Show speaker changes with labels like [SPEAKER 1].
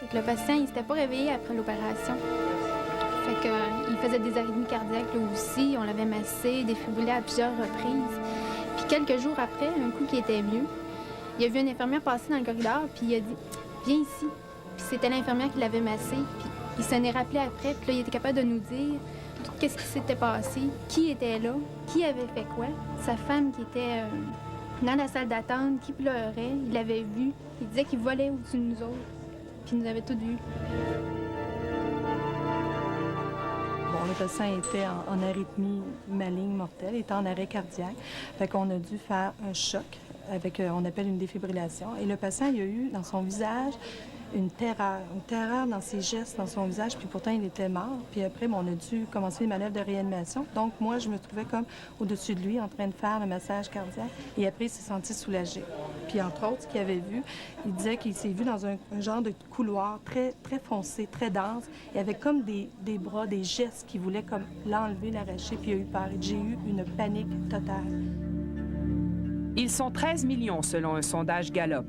[SPEAKER 1] Fait que le patient, il s'était pas réveillé après l'opération. Fait que, il faisait des arythmies cardiaques là aussi. On l'avait massé, défibrillé à plusieurs reprises. Puis quelques jours après, un coup qui était mieux, il a vu une infirmière passer dans le corridor, puis il a dit « Viens ici ». Puis c'était l'infirmière qui l'avait massé. Puis il s'en est rappelé après, puis là, il était capable de nous dire tout qu'est-ce qui s'était passé, qui était là, qui avait fait quoi. Sa femme qui était dans la salle d'attente, qui pleurait, il l'avait vu. Il disait qu'il volait au-dessus de nous autres, puis il nous avait toutes vus.
[SPEAKER 2] Bon, le patient était en arythmie maligne mortelle, il était en arrêt cardiaque. Fait qu'on a dû faire un choc avec, on appelle une défibrillation. Et le patient, il a eu dans son visage une terreur dans ses gestes, dans son visage, puis pourtant il était mort. Puis après, on a dû commencer les manœuvres de réanimation. Donc moi, je me trouvais comme au-dessus de lui, en train de faire le massage cardiaque. Et après, il s'est senti soulagé. Puis entre autres, ce qu'il avait vu, il disait qu'il s'est vu dans un genre de couloir très, très foncé, très dense, et avec comme des bras, des gestes qui voulaient comme l'enlever, l'arracher, puis il a eu peur. J'ai eu une panique totale.
[SPEAKER 3] Ils sont 13 millions selon un sondage Gallup.